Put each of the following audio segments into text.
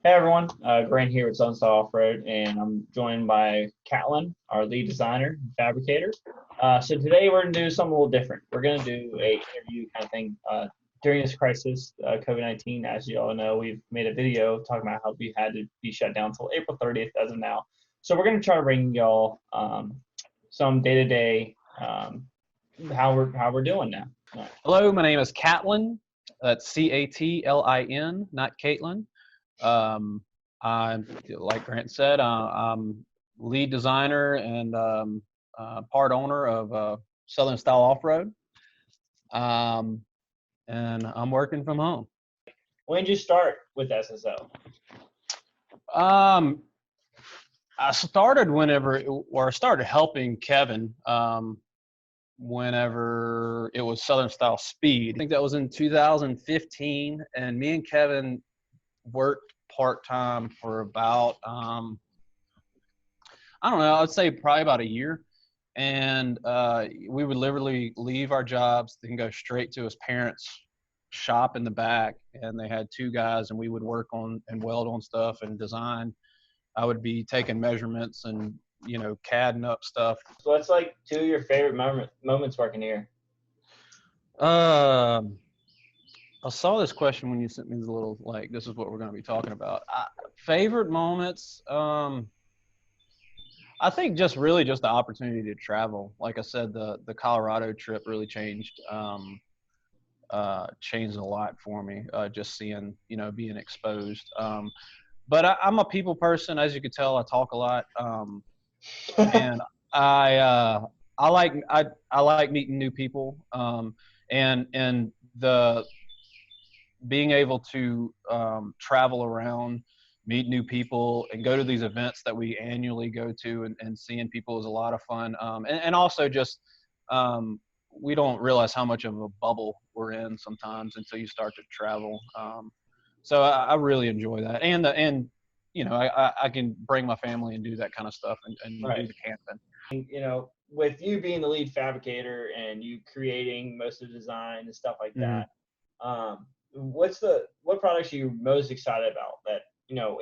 Hey everyone, Grant here with Sunstyle Off-Road, and I'm joined by Catlin, our lead designer and fabricator. So today we're going to do something a little different. We're going to do a interview kind of thing during this crisis, COVID-19. As you all know, we've made a video talking about how we had to be shut down until April 30th as of now. So we're going to try to bring y'all some day-to-day how we're doing now. Hello, my name is Catlin. That's Catlin, not Caitlin. I'm, like Grant said, I'm lead designer and part owner of Southern Style Off-Road, and I'm working from home. When did you start with SSO? I started helping Kevin whenever it was Southern Style Speed. I think that was in 2015, and me and Kevin worked part-time for about I don't know, I'd say probably about a year. And we would literally leave our jobs and go straight to his parents' shop in the back, and they had two guys, and we would work on and weld on stuff and design. I would be taking measurements and CADing up stuff. So what's like two of your favorite moments working here? I saw this question when you sent me the little, like, this is what we're going to be talking about. Favorite moments, I think just the opportunity to travel. Like I said, the Colorado trip really changed a lot for me, just seeing, being exposed. But I'm a people person, as you could tell. I talk a lot, and I like meeting new people, and the being able to travel around, meet new people, and go to these events that we annually go to, and seeing people is a lot of fun. And also just we don't realize how much of a bubble we're in sometimes until you start to travel. So I really enjoy that, and I can bring my family and do that kind of stuff and Right. do the camping. And, with you being the lead fabricator and you creating most of the design and stuff like that, what products are you most excited about? That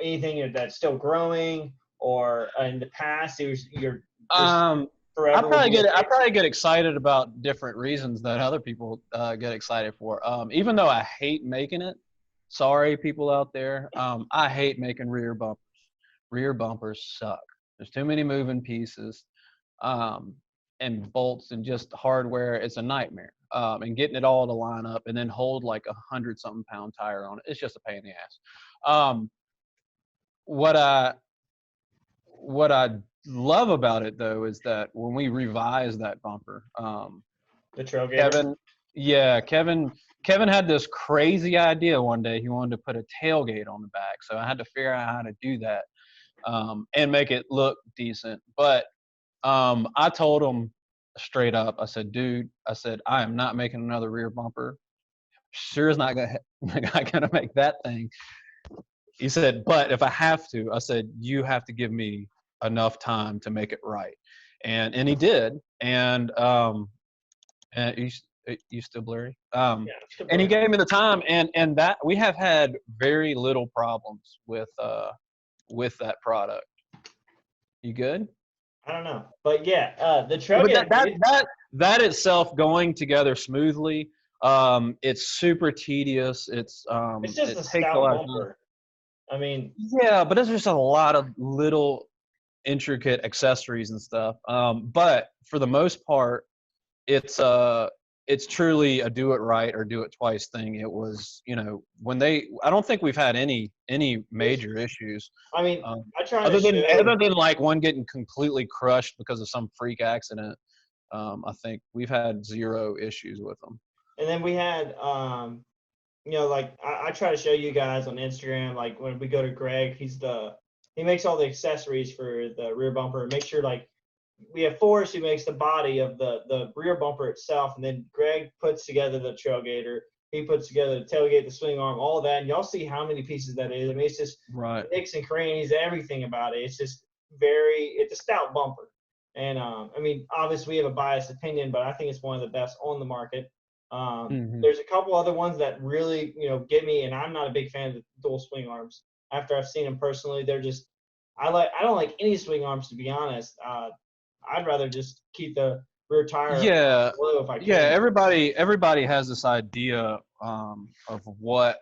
anything that's still growing, or in the past you're I probably get excited about different reasons that other people get excited for. Even though I hate making it, sorry people out there, I hate making rear bumpers. Rear bumpers suck. There's too many moving pieces, and bolts and just hardware. It's a nightmare. And getting it all to line up and then hold like 100-something pound tire on it, it's just a pain in the ass. What I love about it though is that when we revised that bumper, the tailgate. Kevin had this crazy idea one day. He wanted to put a tailgate on the back, so I had to figure out how to do that and make it look decent. But I told him straight up, I said, dude, I am not making another rear bumper. Sure is not gonna make that thing. He said, but if I have to, I said, you have to give me enough time to make it right. And he did. And you still blurry? Yeah, and he gave me the time, and that we have had very little problems with that product. You good? I don't know, but yeah, the tailgate. But that itself going together smoothly, it's super tedious. It's just a stout bumper. I mean, yeah, but there's just a lot of little intricate accessories and stuff. But for the most part, it's truly a do it right or do it twice thing. It was, I don't think we've had any major issues. I mean, I try other than like one getting completely crushed because of some freak accident. I think we've had zero issues with them. And then we had, like I try to show you guys on Instagram, like when we go to Greg, he makes all the accessories for the rear bumper. Make sure, like, we have Forrest who makes the body of the rear bumper itself, and then Greg puts together the tailgater. He puts together the tailgate, the swing arm, all of that, and y'all see how many pieces that is. I mean, it's just nicks and crannies, everything about it. It's just it's a stout bumper. And I mean, obviously we have a biased opinion, but I think it's one of the best on the market. There's a couple other ones that really, get me, and I'm not a big fan of the dual swing arms. after I've seen them personally, they're just I don't like any swing arms, to be honest. I'd rather just keep the rear tire Yeah, blue if I yeah. can. Everybody has this idea of what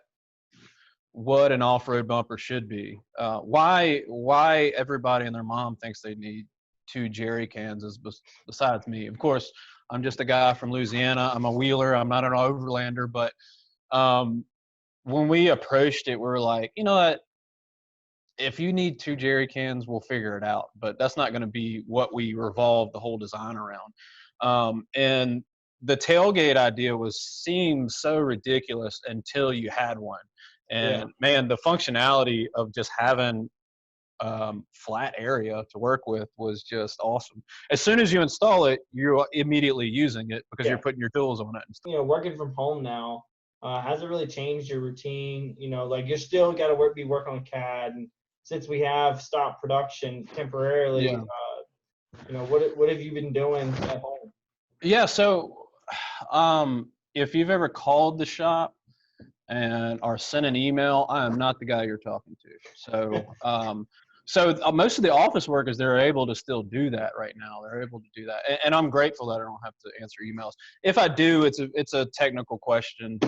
an off-road bumper should be. Why everybody and their mom thinks they need two jerry cans is besides me. Of course, I'm just a guy from Louisiana. I'm a wheeler. I'm not an overlander. But when we approached it, we were like, you know what? If you need two jerry cans, we'll figure it out. But that's not going to be what we revolve the whole design around. And the tailgate idea seemed so ridiculous until you had one. Yeah. And man, the functionality of just having flat area to work with was just awesome. As soon as you install it, you're immediately using it because you're putting your tools on it and stuff. You know, working from home now, has it really changed your routine? You know, like you're still got to be working on CAD, and since we have stopped production temporarily, Yeah. you know, what have you been doing at home? Yeah. So, if you've ever called the shop and or sent an email, I am not the guy you're talking to. So, most of the office workers, they're able to still do that right now. They're able to do that, and I'm grateful that I don't have to answer emails. If I do, it's a technical question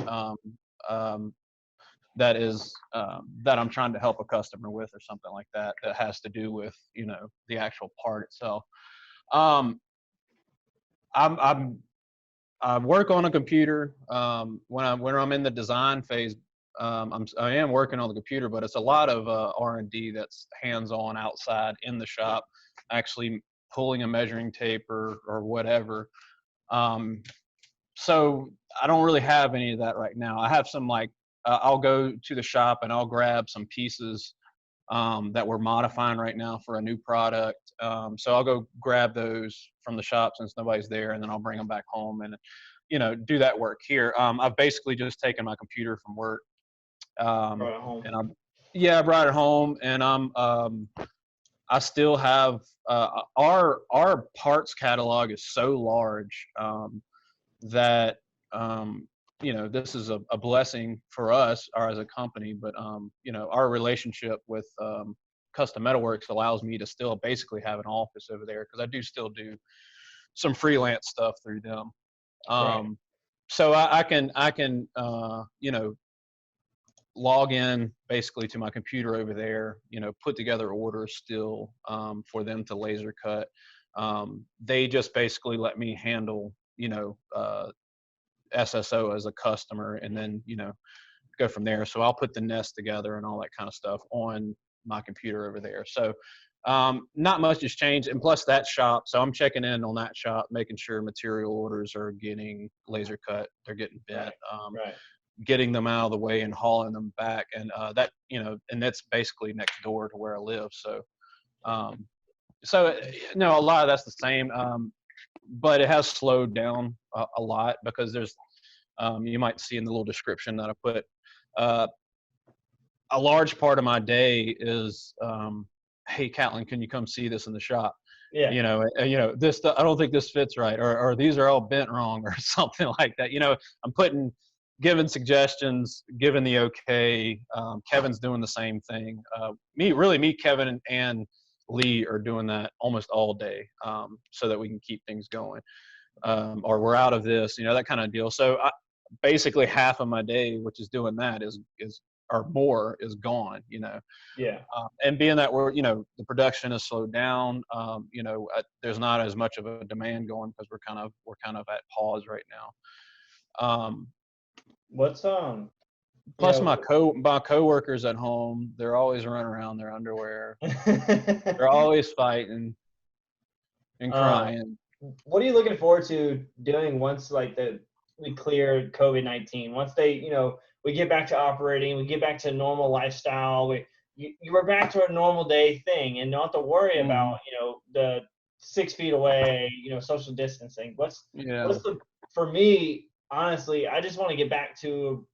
that is that I'm trying to help a customer with or something like that that has to do with the actual part itself. Um, I'm I work on a computer when I'm in the design phase. I am working on the computer, but it's a lot of R&D that's hands-on outside in the shop, actually pulling a measuring tape or whatever. So I don't really have any of that right now. I have some I'll go to the shop and I'll grab some pieces that we're modifying right now for a new product. So I'll go grab those from the shop since nobody's there, and then I'll bring them back home and do that work here. I've basically just taken my computer from work, Right at home. and I brought it home, and I still have our parts catalog is so large that this is a blessing for us or as a company, but our relationship with Custom Metalworks allows me to still basically have an office over there because I do still do some freelance stuff through them. Right. So I can log in basically to my computer over there, put together orders still for them to laser cut. They just basically let me handle SSO as a customer, and then go from there. So I'll put the nest together and all that kind of stuff on my computer over there. So not much has changed, and plus that shop. So I'm checking in on that shop, making sure material orders are getting laser cut, they're getting bent, Right. getting them out of the way and hauling them back, and that and that's basically next door to where I live. So a lot of that's the same. But it has slowed down a lot because there's you might see in the little description that I put a large part of my day is hey Catlin, can you come see this in the shop? Yeah. This I don't think this fits right, or these are all bent wrong or something like that. I'm giving suggestions, giving the okay. Kevin's doing the same thing. Me, Kevin and Lee are doing that almost all day, so that we can keep things going. Or we're out of this, that kind of deal. So basically half of my day, which is doing that, is or more is gone. Yeah. And being that we're, the production has slowed down, there's not as much of a demand going because we're kind of at pause right now. What's Plus my coworkers at home, they're always running around their underwear. They're always fighting and crying. What are you looking forward to doing once we clear COVID-19? Once we get back to operating, we get back to normal lifestyle. You were back to a normal day thing, and don't have to worry about the 6 feet away, social distancing. For me, honestly, I just want to get back to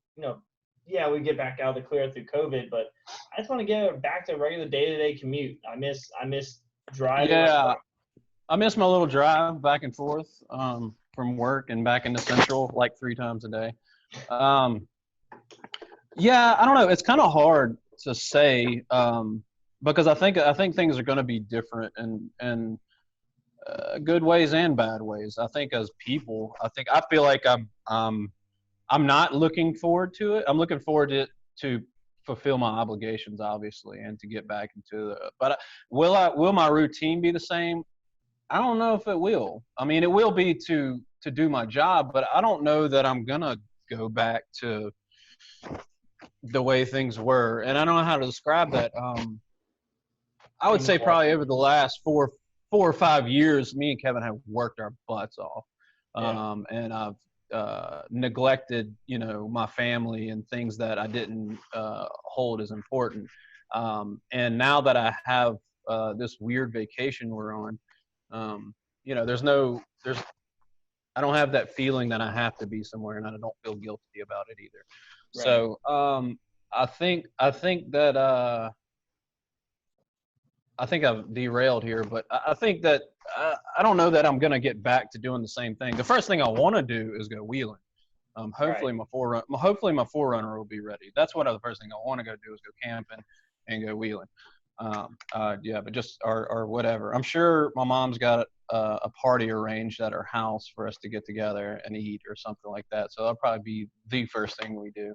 we get back out of the clear through COVID, but I just want to get back to a regular day-to-day commute. I miss driving. Yeah. I miss my little drive back and forth from work and back into Central like 3 times a day. Yeah, I don't know. It's kind of hard to say because I think things are going to be different and good ways and bad ways. I think as people, I feel like I'm not looking forward to it. I'm looking forward to fulfill my obligations, obviously, and to get back into the. But will my routine be the same? I don't know if it will. I mean, it will be to do my job, but I don't know that I'm gonna go back to the way things were. And I don't know how to describe that. I would say probably over the last 4 or 5 years, me and Kevin have worked our butts off, and I've neglected, my family and things that I didn't hold as important. And now that I have this weird vacation we're on, there's I don't have that feeling that I have to be somewhere, and I don't feel guilty about it either. Right. So I think that I think I've derailed here, but I think that I don't know that I'm going to get back to doing the same thing. The first thing I want to do is go wheeling. Hopefully my forerunner will be ready. That's what the first thing I want to go do is go camping and go wheeling. But just or whatever. I'm sure my mom's got a party arranged at her house for us to get together and eat or something like that. So that'll probably be the first thing we do.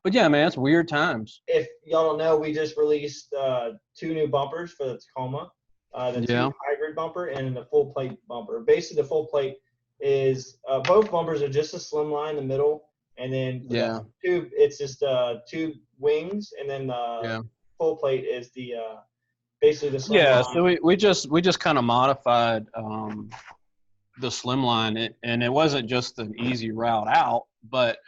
But yeah, man, it's weird times. If y'all don't know, we just released 2 new bumpers for the Tacoma. The 2 hybrid bumper and the full plate bumper. Basically, the full plate is both bumpers are just a slim line in the middle, and then for the tube, it's just 2 wings, and then the full plate is the basically the slim line. So we just kind of modified the slim line, and it wasn't just an easy route out, but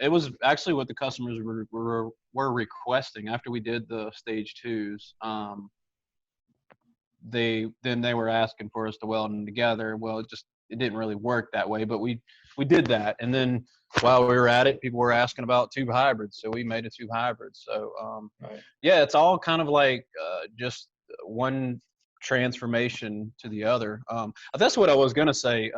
it was actually what the customers were requesting after we did the stage 2s. They were asking for us to weld them together. Well, it didn't really work that way, but we did that. And then while we were at it, people were asking about tube hybrids, so we made a tube hybrid. So it's all kind of like just one transformation to the other. That's what I was gonna say.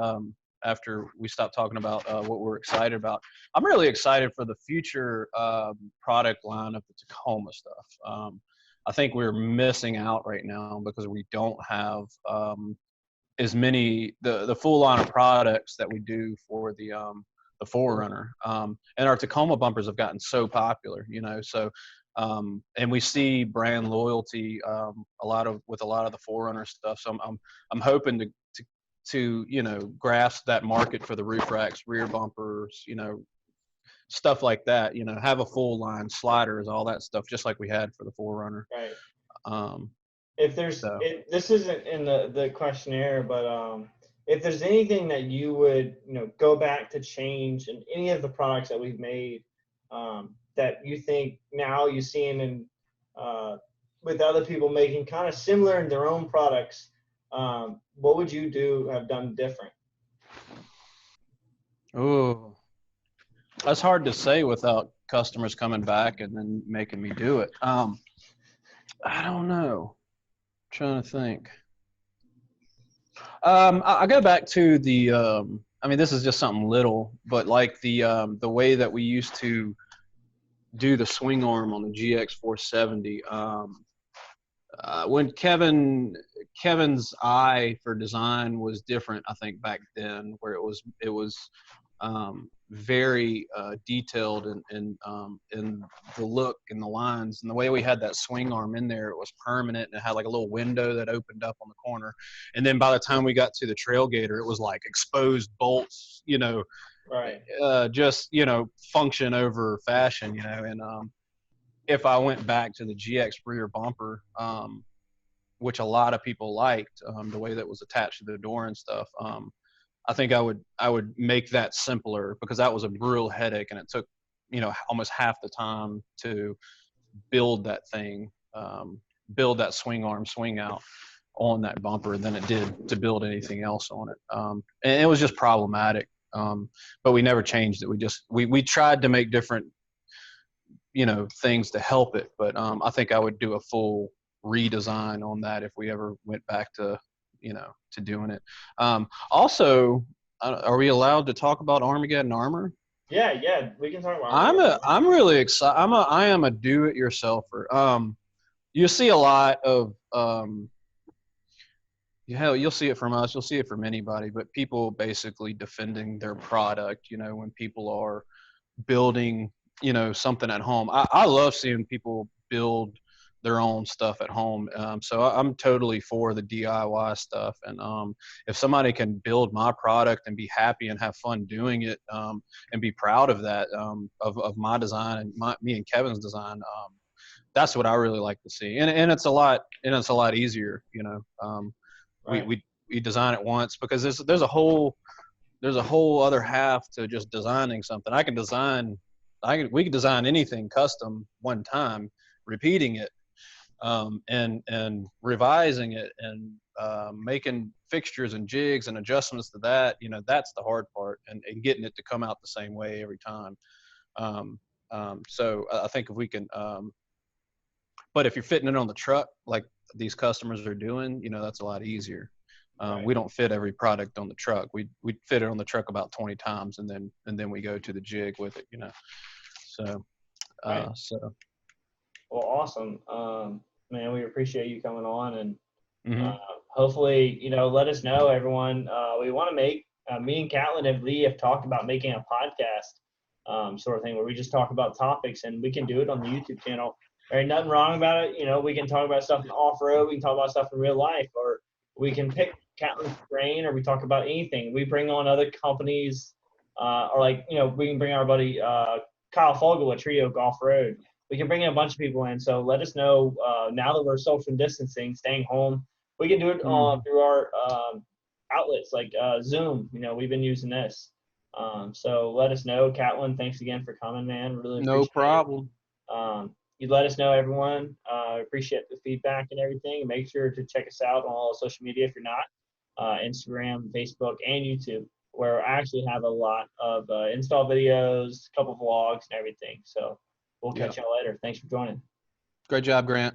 After we stopped talking about what we're excited about, I'm really excited for the future product line of the Tacoma stuff. I think we're missing out right now because we don't have as many the full line of products that we do for the Forerunner. And our Tacoma bumpers have gotten so popular, so and we see brand loyalty with a lot of the Forerunner stuff. So I'm hoping to grasp that market for the roof racks, rear bumpers, stuff like that, have a full line, sliders, all that stuff, just like we had for the Forerunner. Right. If there's, this isn't in the questionnaire, but if there's anything that you would, go back to change in any of the products that we've made, that you think now you're seeing in with other people making kind of similar in their own products, what would you have done different? Oh, that's hard to say without customers coming back and then making me do it. I don't know. I'm trying to think. I go back to the. I mean, this is just something little, but like the way that we used to do the swing arm on the GX 470. When Kevin's eye for design was different, I think back then, where it was very detailed in the look and the lines, and the way we had that swing arm in there, it was permanent, and it had like a little window that opened up on the corner. And then by the time we got to the Trailgater, it was like exposed bolts, right. Just function over fashion, and if I went back to the GX rear bumper, which a lot of people liked, the way that was attached to the door and stuff, I think I would make that simpler, because that was a brutal headache, and it took almost half the time to build that thing, build that swing arm, swing out on that bumper than it did to build anything else on it. And it was just problematic, but we never changed it. We tried to make different things to help it, but I think I would do a full redesign on that if we ever went back to to doing it. Also, are we allowed to talk about Armageddon armor? Yeah, we can talk about it. I'm really excited. I am a do-it-yourselfer. You see a lot of hell, you'll see it from us, you'll see it from anybody, but people basically defending their product, when people are building, something at home. I love seeing people build their own stuff at home. So I'm totally for the DIY stuff. And if somebody can build my product and be happy and have fun doing it, and be proud of that, of my design and me and Kevin's design, that's what I really like to see. And it's a lot easier, Right. we design it once, because there's a whole other half to just designing something. We can design anything custom one time, repeating it, and revising it, and making fixtures and jigs and adjustments to that. That's the hard part, and getting it to come out the same way every time. So I think if we can, but if you're fitting it on the truck like these customers are doing, that's a lot easier. Right. We don't fit every product on the truck. We fit it on the truck about 20 times, and then we go to the jig with it. So Right. so. Well, awesome. Man, we appreciate you coming on, and Mm-hmm. hopefully, let us know, everyone. We want to make, me and Catlin and Lee have talked about making a podcast, sort of thing, where we just talk about topics, and we can do it on the YouTube channel. There ain't nothing wrong about it. We can talk about stuff in off-road. We can talk about stuff in real life, or we can pick Catlin's brain, or we talk about anything. We bring on other companies, or like, we can bring our buddy Kyle Fogel at Trio Golf Road. We can bring in a bunch of people in. So let us know, now that we're social distancing, staying home. We can do it through our outlets like Zoom. We've been using this. So let us know. Catlin, thanks again for coming, man. Really No appreciate problem. it. You let us know, everyone. Appreciate the feedback and everything. Make sure to check us out on all social media if you're not. Instagram, Facebook, and YouTube, where I actually have a lot of install videos, a couple vlogs, and everything. So we'll catch y'all later. Thanks for joining. Great job, Grant.